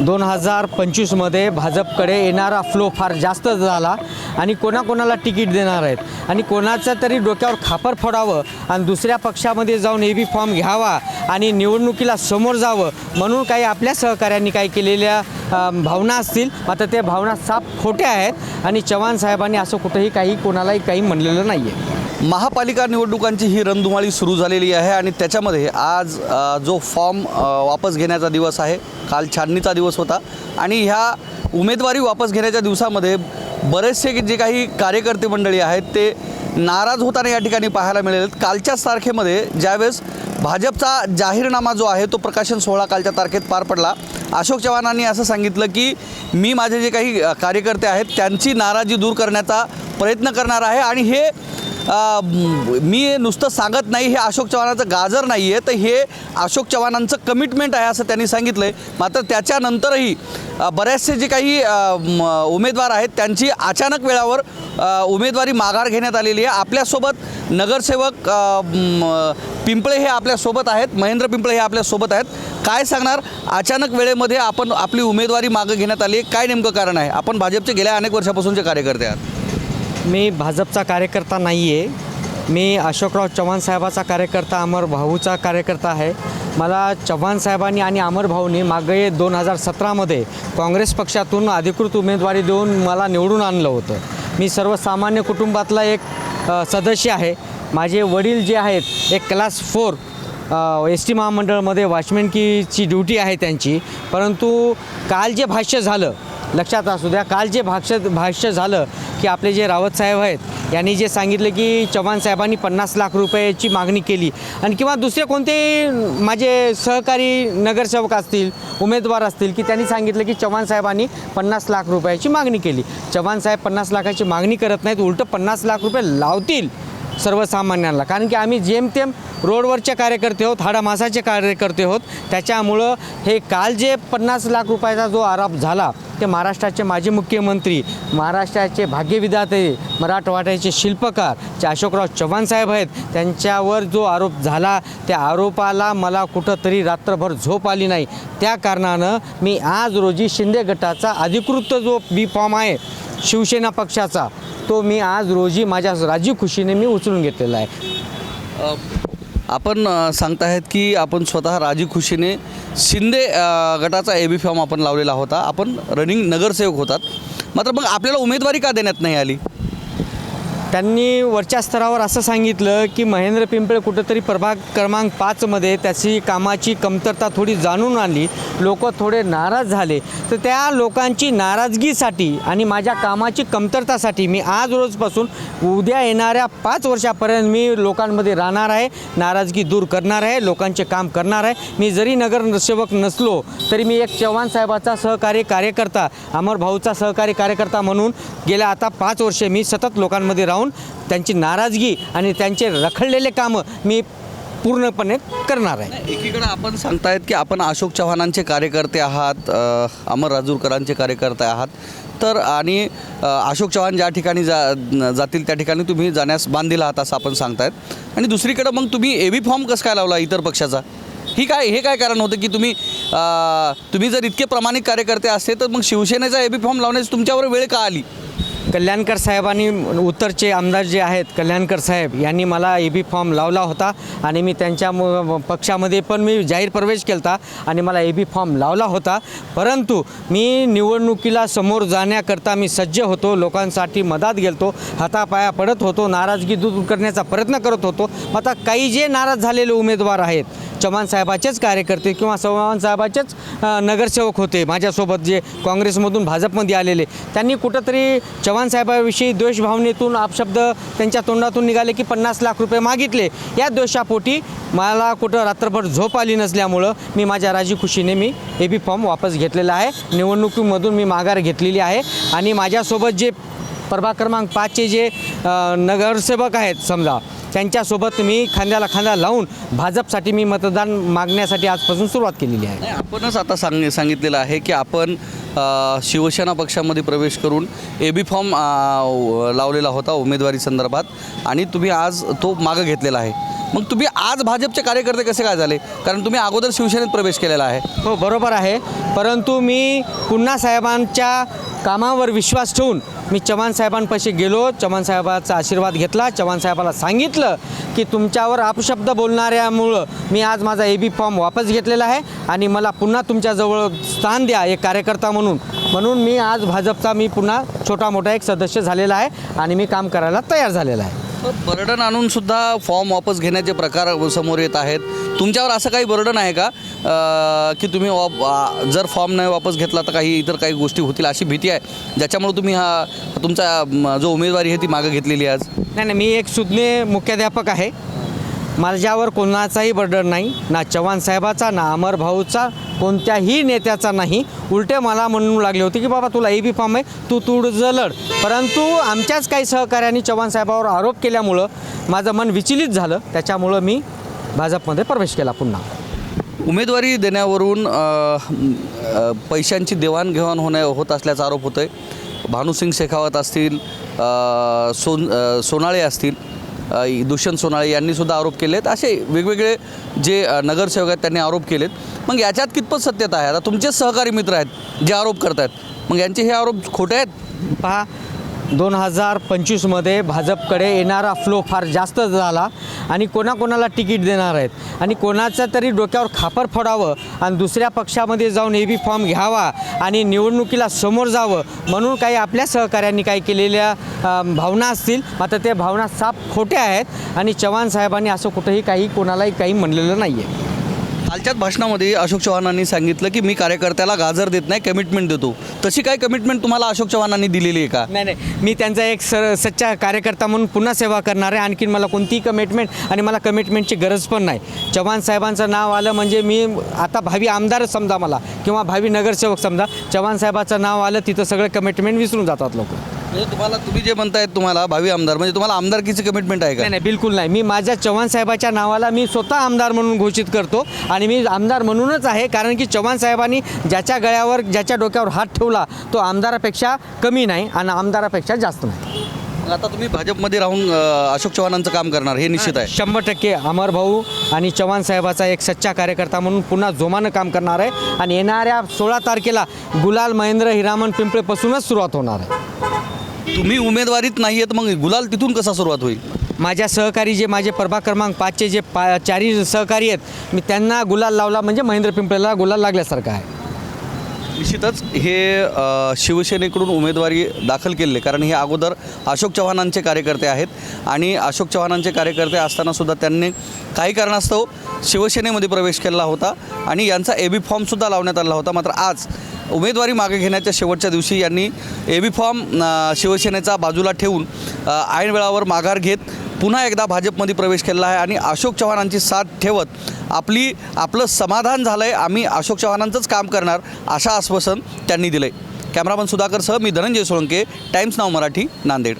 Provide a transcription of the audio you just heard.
2025मध्ये भाजपकडे येणारा फ्लो फार जास्त झाला आणि कोणाकोणाला तिकीट देणार आहेत आणि कोणाचं तरी डोक्यावर खापर फोडावं आणि दुसऱ्या पक्षामध्ये जाऊन एबी फॉर्म घ्यावा आणि निवडणुकीला समोर जावं म्हणून काही आपल्या सहकाऱ्यांनी काही केलेल्या भावना असतील, मात्र त्या भावना साफ खोट्या आहेत आणि चव्हाण साहेबांनी असं कुठेही कोणालाही काही म्हणलेलं नाही आहे. महापालिका निवडणुकांची ही रणधुमाळी सुरू झालेली आहे आणि त्याच्यामध्ये आज जो फॉर्म वापस घेण्याचा दिवस आहे, काल छाननीचा दिवस होता आणि ह्या उमेदवारी वापस घेण्याच्या दिवसामध्ये बरेचसे जे काही कार्यकर्ते मंडळी आहेत ते नाराज होताना या ठिकाणी पाहायला मिळाले. कालच्याच तारखेमध्ये ज्यावेळेस भाजपचा जाहीरनामा जो आहे तो प्रकाशन सोहळा कालच्या तारखेत पार पडला. अशोक चव्हाणांनी असं सांगितलं की मी माझे जे काही कार्यकर्ते आहेत त्यांची नाराजी दूर करण्याचा प्रयत्न करणार आहे आणि हे मी नुसतं सांगत नाही, हे अशोक चव्हाणांचं गाजर नाही आहे, तर हे अशोक चव्हाणांचं कमिटमेंट आहे असं त्यांनी सांगितलं आहे. मात्र त्याच्यानंतरही बऱ्याचसे जे काही उमेदवार आहेत त्यांची अचानक वेळावर उमेदवारी माघार घेण्यात आलेली आहे. आपल्यासोबत नगरसेवक पिंपळे हे आपल्यासोबत आहेत, महेंद्र पिंपळे हे आपल्यासोबत आहेत. काय सांगणार, अचानक वेळेमध्ये आपण आपली उमेदवारी मागं घेण्यात आली, काय नेमकं कारण आहे? आपण भाजपचे गेल्या अनेक वर्षापासूनचे कार्यकर्ते आहात. मी भाजपचा कार्यकर्ता नाही आहे, मी अशोकराव चव्हाण साहेबाचा कार्यकर्ता, अमर भाऊचा कार्यकर्ता आहे. मला चव्हाण साहेबांनी आणि अमर भाऊनी मागे 2017मध्ये काँग्रेस पक्षातून अधिकृत उमेदवारी देऊन मला निवडून आणलं होतं. मी सर्वसामान्य कुटुंबातला एक सदस्य आहे. माझे वडील जे आहेत एक क्लास 4 एस टी महामंडळामध्ये वॉचमॅनकीची ड्युटी आहे त्यांची. परंतु काल जे भाष्य झालं, लक्षात असू द्या, काल जे भाष्य झालं की आपले जे रावत साहेब आहेत यांनी जे सांगितलं की चव्हाण साहेबांनी 50 लाख रुपयाची मागणी केली आणि किंवा दुसरे कोणते माझे सहकारी नगरसेवक असतील, उमेदवार असतील की त्यांनी सांगितलं की चव्हाण साहेबांनी 50 लाख रुपयाची मागणी केली. चव्हाण साहेब 50 लाखाची मागणी करत नाहीत, उलटं 50 लाख रुपये लावतील सर्वसामान्यांना. कारण की आम्ही जेमतेम रोडवरचे कार्यकर्ते आहोत, हाडामासाचे कार्यकर्ते आहोत. त्याच्यामुळं हे काल जे 50 लाख रुपयाचा जो आरोप झाला ते महाराष्ट्राचे माजी मुख्यमंत्री, महाराष्ट्राचे भाग्यविधाते, मराठवाड्याचे शिल्पकार जे अशोकराव चव्हाण साहेब आहेत त्यांच्यावर जो आरोप झाला त्या आरोपाला मला कुठंतरी रात्रभर झोप आली नाही. त्या कारणानं मी आज रोजी शिंदे गटाचा अधिकृत जो बी फॉर्म आहे शिवसेना पक्षाचा तो मी आज रोजी माझ्या राजीव खुशीने मी उचलून घेतलेला आहे. आपण सांगताहेत की आपण स्वतः राजी खुशीने शिंदे गटाचा एबी फॉर्म आपण लावलेला होता, आपण रनिंग नगरसेवक होतात, मात्र मग आपल्याला उमेदवारी का देण्यात नाही आली? त्यांनी वरच्या स्तरावर असं सांगितलं की महेंद्र पिंपळे कुठंतरी प्रभाग क्रमांक 5मध्ये त्याची कामाची कमतरता थोडी जाणून आणली, लोक थोडे नाराज झाले. तर त्या लोकांची नाराजगीसाठी आणि माझ्या कामाची कमतरतासाठी मी आज रोजपासून उद्या येणाऱ्या 5 वर्षापर्यंत मी लोकांमध्ये राहणार आहे, नाराजगी दूर करणार आहे, लोकांचे काम करणार आहे. मी जरी नगरसेवक नसलो तरी मी एक चव्हाण साहेबाचा सहकारी कार्यकर्ता, अमर भाऊचा सहकारी कार्यकर्ता म्हणून गेल्या आता 5 वर्षे मी सतत लोकांमध्ये राहून त्यांची नाराजगी आणि त्यांचे रखडलेले कामं मी पूर्णपणे करणार आहे. एकीकडे आपण सांगतायत की आपण अशोक चव्हाणांचे कार्यकर्ते आहात, अमर राजूरकरांचे कार्यकर्ते आहात, तर आणि अशोक चव्हाण ज्या ठिकाणी जातील त्या ठिकाणी तुम्ही जाण्यास बांधील आहात असं आपण सांगतायत. आणि दुसरीकडे मग तुम्ही एबी फॉर्म कसं काय लावला इतर पक्षाचा? हे काय कारण होतं की तुम्ही जर इतके प्रामाणिक कार्यकर्ते असते तर मग शिवसेनेचा एबी फॉर्म लावण्याची तुमच्यावर वेळ का आली? कल्याणकर साहेबांनी, उत्तरचे आमदार जे आहेत कल्याणकर साहेब यांनी मला एबी फॉर्म लावला होता आणि मी त्यांच्या पक्षामध्ये पण मी जाहीर प्रवेश केला होता आणि मला एबी फॉर्म लावला होता. परंतु मी निवडणुकीला समोर जाण्याकरता मी सज्ज होतो, लोकांसाठी मदत गेलतो, हातापाया पडत होतो, नाराजगी दूर करण्याचा प्रयत्न करत होतो. आता काही जे नाराज झालेले उमेदवार आहेत, चव्हाण साहेबाचेच कार्यकर्ते किंवा चव्हाण साहेबाचेच नगरसेवक होते माझ्यासोबत जे काँग्रेसमधून भाजपमध्ये आलेले, त्यांनी कुठंतरी चव्हाण साहेबाविषयी द्वेषभावनेतून अपशब्द त्यांच्या तोंडातून निघाले की 50 लाख रुपये मागितले. या द्वेषापोटी मला कुठं रात्रभर झोप आली नसल्यामुळं मी माझ्या राजी खुशीने मी एबी फॉर्म वापस घेतलेला आहे. निवडणुकीमधून मी माघार घेतलेली आहे आणि माझ्यासोबत जे प्रभाग क्रमांक 5चे जे नगरसेवक आहेत समजा त्यांच्यासोबत मी खांद्याला खांदा लावून भाजपसाठी मी मतदान मागण्यासाठी आजपासून सुरुवात केलेली आहे. आपणच आता सांगितलेलं आहे की आपण शिवसेना पक्षामध्ये प्रवेश करून एबी फॉर्म लावलेला होता उमेदवारी संदर्भात आणि तुम्ही आज तो मागं घेतलेला आहे. मग तुम्ही आज भाजपचे कार्यकर्ते कसे काय झाले? कारण तुम्ही अगोदर शिवसेनेत प्रवेश केलेला आहे. हो बरोबर आहे, परंतु मी पुन्हा साहेबांच्या कामावर विश्वास ठेवून मी चव्हाण साहेबांपाशी गेलो, चव्हाण साहेबाचा आशीर्वाद घेतला, चव्हाण साहेबाला सांगितलं की तुमच्यावर अपशब्द बोलणाऱ्यामुळं मी आज माझा AB फॉर्म वापस घेतलेला आहे आणि मला पुन्हा तुमच्याजवळ स्थान द्या एक कार्यकर्ता म्हणून मी आज भाजपचा मी पुन्हा छोटा मोठा एक सदस्य झालेला आहे आणि मी काम करायला तयार झालेला आहे. बर्डन आणून सुद्धा फॉर्म वापस घेण्याचे प्रकार समोर येत आहेत. तुमच्यावर असं काही बर्डन आहे का की तुम्ही जर फॉर्म नाही वापस घेतला तर इतर काही गोष्टी होतील अशी भीती आहे, ज्याच्यामुळे तुम्ही तुमचा जो उमेदवारी आहे ती मागं घेतलेली आहे आज? नाही, मी एक सुज्ञ मुख्याध्यापक आहे. माझ्यावर कोणाचाही बर्डन नाही, ना चव्हाण साहेबाचा, ना अमर भाऊचा, कोणत्याही नेत्याचा नाही. उलटे मला म्हणू लागले होते की बाबा तुला AB फॉर्म आहे, तू तुझं लढ. परंतु आमच्याच काही सहकाऱ्यांनी चव्हाण साहेबावर आरोप केल्यामुळं माझं मन विचलित झालं, त्याच्यामुळं मी भाजपमध्ये प्रवेश केला पुन्हा. उमेदवारी देण्यावरून पैशांची देवाणघेवाण होत असल्याचा आरोप होतो आहे. भानुसिंग शेखावत असतील, सोनाळे असतील, दुष्यंत सोनाळे यांनीसुद्धा आरोप केले आहेत. असे वेगवेगळे जे नगरसेवक आहेत त्यांनी आरोप केलेत. मग याच्यात कितपत सत्यता आहे? आता तुमचेच सहकारी मित्र आहेत जे आरोप करत आहेत, मग यांचे हे आरोप खोटे आहेत? पहा, 2025मध्ये भाजपकडे येणारा फ्लो फार जास्त झाला आणि कोणाकोणाला तिकीट देणार आहेत आणि कोणाचं तरी डोक्यावर खापर फोडावं आणि दुसऱ्या पक्षामध्ये जाऊन AB फॉर्म घ्यावा आणि निवडणुकीला समोर जावं म्हणून काही आपल्या सहकाऱ्यांनी काही केलेल्या भावना असतील, मात्र त्या भावना साफ खोट्या आहेत आणि चव्हाण साहेबांनी असं कुठंही कोणालाही काही म्हणलेलं नाही आहे. कालच्याच भाषणामध्ये अशोक चव्हाणांनी सांगितलं की मी कार्यकर्त्याला गाजर देत नाही, कमिटमेंट देतो. तशी काय कमिटमेंट तुम्हाला अशोक चव्हाणांनी दिलेली आहे का? नाही, मी त्यांचा एक सच्चा कार्यकर्ता म्हणून पुन्हा सेवा करणार आहे. आणखीन मला कोणतीही कमिटमेंट आणि मला कमिटमेंटची गरज पण नाही. चव्हाण साहेबांचं नाव आलं म्हणजे मी आता भावी आमदार समजा मला किंवा भावी नगरसेवक समजा, चव्हाण साहेबाचं नाव आलं तिथं सगळे कमिटमेंट विसरून जातात लोक. म्हणजे तुम्ही जे म्हणतायत तुम्हाला भावी आमदार म्हणजे तुम्हाला आमदारकीची कमिटमेंट आहे का? नाही, बिलकुल नाही. मी माझ्या चव्हाण साहेबाच्या नावाला मी स्वतः आमदार म्हणून घोषित करतो आणि मी आमदार म्हणूनच आहे कारण की चव्हाण साहेबांनी ज्याच्या गळ्यावर ज्याच्या डोक्यावर हात ठेवला तो आमदारापेक्षा कमी नाही आणि आमदारापेक्षा जास्त नाही. आता तुम्ही भाजपमध्ये राहून अशोक चव्हाणांचं काम करणार हे निश्चित आहे? 100% अमर भाऊ आणि चव्हाण साहेबाचा एक सच्चा कार्यकर्ता म्हणून पुन्हा जोमानं काम करणार आहे आणि येणाऱ्या 16 तारखेला गुलाल महेंद्र हिरामन पिंपळेपासूनच सुरुवात होणार आहे. तुम्ही उमेदवारीत नाही आहेत, मग गुलाल तिथून कसा सुरुवात होईल? माझ्या सहकारी जे माझे प्रभाग क्रमांक 5चे जे चारही सहकारी आहेत मी त्यांना गुलाल लावला म्हणजे महेंद्र पिंपळेला गुलाल लागल्यासारखं आहे. निश्चितच हे शिवसेनेकडून उमेदवारी दाखल केले कारण हे अगोदर अशोक चव्हाणांचे कार्यकर्ते आहेत आणि अशोक चव्हाणांचे कार्यकर्ते असतानासुद्धा त्यांनी काही कारणास्तव शिवसेनेमध्ये प्रवेश केला होता आणि यांचा AB फॉर्मसुद्धा लावण्यात आला होता. मात्र आज उमेदवारी मागे घेण्याच्या शेवटच्या दिवशी यांनी AB फॉर्म शिवसेनेचा बाजूला ठेवून ऐन वेळावर माघार घेत पुन्हा एकदा भाजपमध्ये प्रवेश केला आहे आणि अशोक चव्हाणांची साथ ठेवत आपलं समाधान झालं आहे, आम्ही अशोक चव्हाणांचंच काम करणार असं आश्वासन त्यांनी दिलं आहे. कॅमेरामन सुधाकरसह मी धनंजय सोळंके, टाइम्स नाव मराठी, नांदेड.